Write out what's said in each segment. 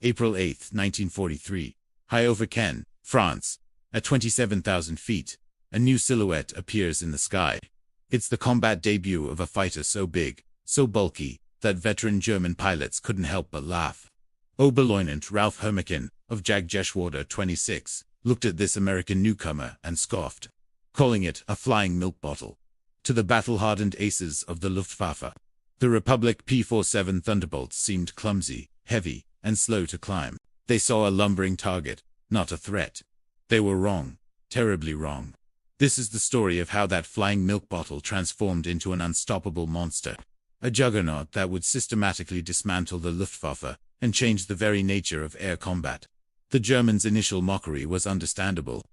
April 8, 1943, high over Caen, France. At 27,000 feet, a new silhouette appears in the sky. It's the combat debut of a fighter so big, so bulky, that veteran German pilots couldn't help but laugh. Oberleutnant Ralph Hermeken, of Jagdgeschwader 26, looked at this American newcomer and scoffed, calling it a flying milk bottle. To the battle-hardened aces of the Luftwaffe, the Republic P-47 Thunderbolt seemed clumsy, heavy, and slow to climb. They saw a lumbering target, not a threat. They were wrong, terribly wrong. This is the story of how that flying milk bottle transformed into an unstoppable monster, a juggernaut that would systematically dismantle the Luftwaffe and change the very nature of air combat. The Germans' initial mockery was understandable.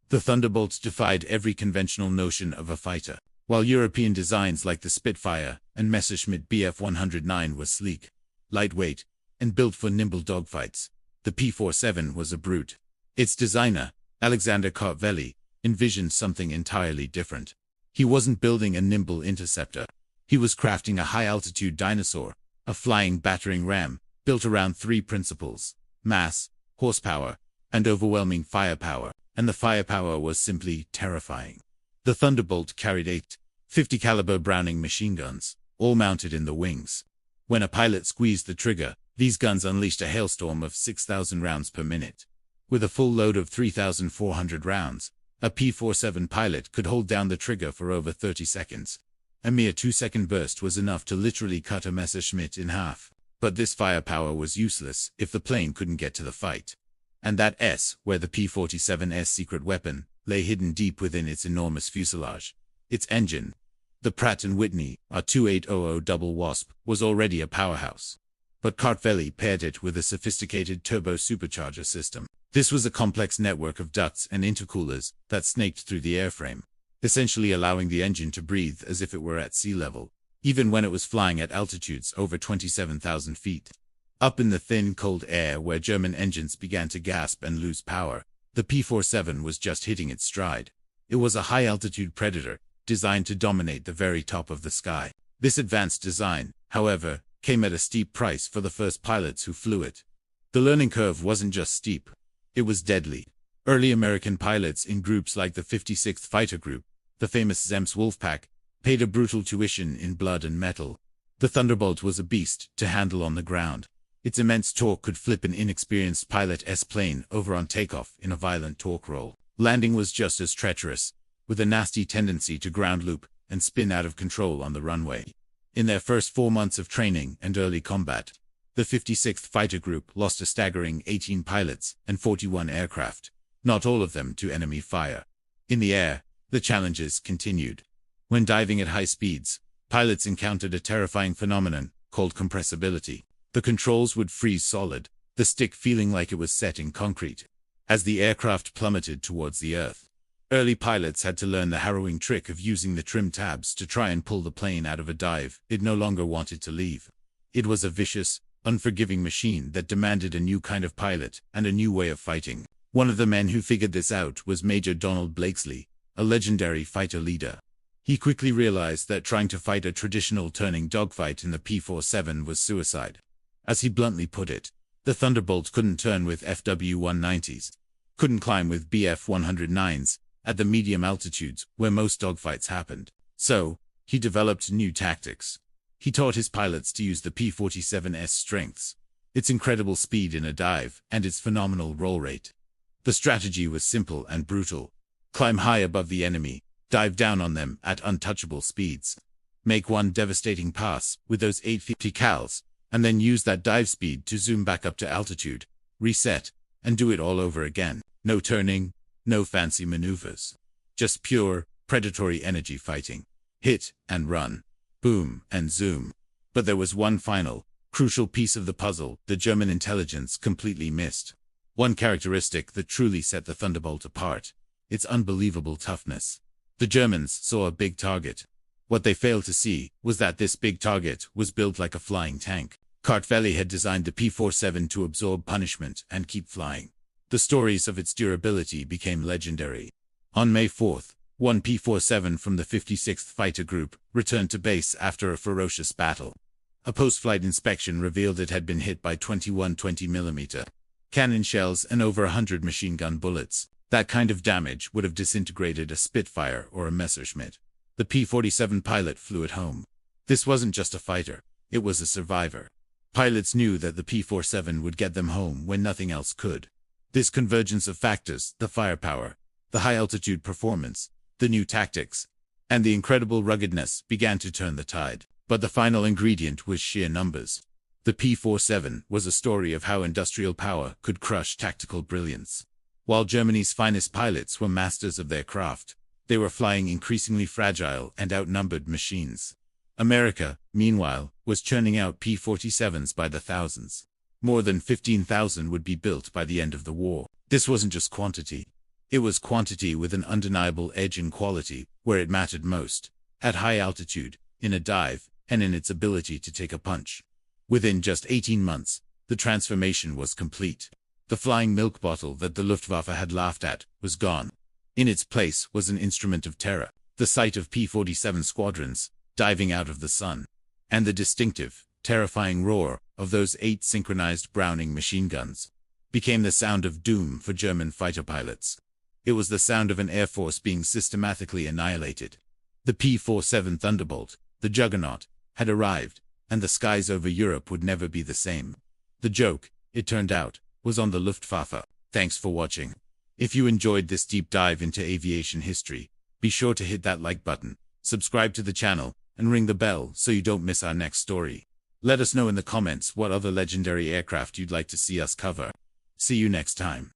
The Thunderbolt defied every conventional notion of a fighter, while European designs like the Spitfire and Messerschmitt Bf-109 were sleek, lightweight, and built for nimble dogfights. The P-47 was a brute. Its designer, Alexander Kartveli, envisioned something entirely different. He wasn't building a nimble interceptor. He was crafting a high-altitude dinosaur, a flying battering ram, built around three principles: mass, horsepower, and overwhelming firepower. And the firepower was simply terrifying. The Thunderbolt carried 8 50 caliber Browning machine guns, all mounted in the wings. When a pilot squeezed the trigger, these guns unleashed a hailstorm of 6,000 rounds per minute. With a full load of 3,400 rounds, a P-47 pilot could hold down the trigger for over 30 seconds. A mere 2-second burst was enough to literally cut a Messerschmitt in half. But this firepower was useless if the plane couldn't get to the fight. And that S, where the P-47's secret weapon, lay hidden deep within its enormous fuselage. Its engine, the Pratt & Whitney R2800 Double Wasp, was already a powerhouse. But Kartveli paired it with a sophisticated turbo supercharger system. This was a complex network of ducts and intercoolers that snaked through the airframe, essentially allowing the engine to breathe as if it were at sea level, even when it was flying at altitudes over 27,000 feet. Up in the thin, cold air where German engines began to gasp and lose power, the P-47 was just hitting its stride. It was a high-altitude predator, designed to dominate the very top of the sky. This advanced design, however, came at a steep price for the first pilots who flew it. The learning curve wasn't just steep, it was deadly. Early American pilots in groups like the 56th Fighter Group, the famous Zemst Wolfpack, paid a brutal tuition in blood and metal. The Thunderbolt was a beast to handle on the ground. Its immense torque could flip an inexperienced pilot's plane over on takeoff in a violent torque roll. Landing was just as treacherous, with a nasty tendency to ground loop and spin out of control on the runway. In their first 4 months of training and early combat, the 56th Fighter Group lost a staggering 18 pilots and 41 aircraft, not all of them to enemy fire. In the air, the challenges continued. When diving at high speeds, pilots encountered a terrifying phenomenon called compressibility. The controls would freeze solid, the stick feeling like it was set in concrete, as the aircraft plummeted towards the earth. Early pilots had to learn the harrowing trick of using the trim tabs to try and pull the plane out of a dive it no longer wanted to leave. It was a vicious, unforgiving machine that demanded a new kind of pilot and a new way of fighting. One of the men who figured this out was Major Donald Blakesley, a legendary fighter leader. He quickly realized that trying to fight a traditional turning dogfight in the P-47 was suicide. As he bluntly put it, the Thunderbolt couldn't turn with FW-190s, couldn't climb with Bf-109s at the medium altitudes where most dogfights happened. So, he developed new tactics. He taught his pilots to use the P-47's strengths, its incredible speed in a dive, and its phenomenal roll rate. The strategy was simple and brutal. Climb high above the enemy, dive down on them at untouchable speeds. Make one devastating pass with those 850 cals, and then use that dive speed to zoom back up to altitude, reset, and do it all over again. No turning, no fancy maneuvers. Just pure, predatory energy fighting. Hit and run. Boom and zoom. But there was one final, crucial piece of the puzzle the German intelligence completely missed. One characteristic that truly set the Thunderbolt apart: its unbelievable toughness. The Germans saw a big target. What they failed to see was that this big target was built like a flying tank. Kartveli had designed the P-47 to absorb punishment and keep flying. The stories of its durability became legendary. On May 4th, one P-47 from the 56th Fighter Group returned to base after a ferocious battle. A post-flight inspection revealed it had been hit by 21 20mm cannon shells and over 100 machine gun bullets. That kind of damage would have disintegrated a Spitfire or a Messerschmitt. The P-47 pilot flew it home. This wasn't just a fighter, it was a survivor. Pilots knew that the P-47 would get them home when nothing else could. This convergence of factors, the firepower, the high-altitude performance, the new tactics, and the incredible ruggedness began to turn the tide. But the final ingredient was sheer numbers. The P-47 was a story of how industrial power could crush tactical brilliance. While Germany's finest pilots were masters of their craft, they were flying increasingly fragile and outnumbered machines. America, meanwhile, was churning out P-47s by the thousands. More than 15,000 would be built by the end of the war. This wasn't just quantity. It was quantity with an undeniable edge in quality, where it mattered most: at high altitude, in a dive, and in its ability to take a punch. Within just 18 months, the transformation was complete. The flying milk bottle that the Luftwaffe had laughed at was gone. In its place was an instrument of terror, the sight of P-47 squadrons diving out of the sun, and the distinctive, terrifying roar of those 8 synchronized Browning machine guns became the sound of doom for German fighter pilots. It was the sound of an air force being systematically annihilated. The P-47 Thunderbolt, the juggernaut, had arrived, and the skies over Europe would never be the same. The joke, it turned out, was on the Luftwaffe. Thanks for watching. If you enjoyed this deep dive into aviation history, be sure to hit that like button, subscribe to the channel, and ring the bell so you don't miss our next story. Let us know in the comments what other legendary aircraft you'd like to see us cover. See you next time.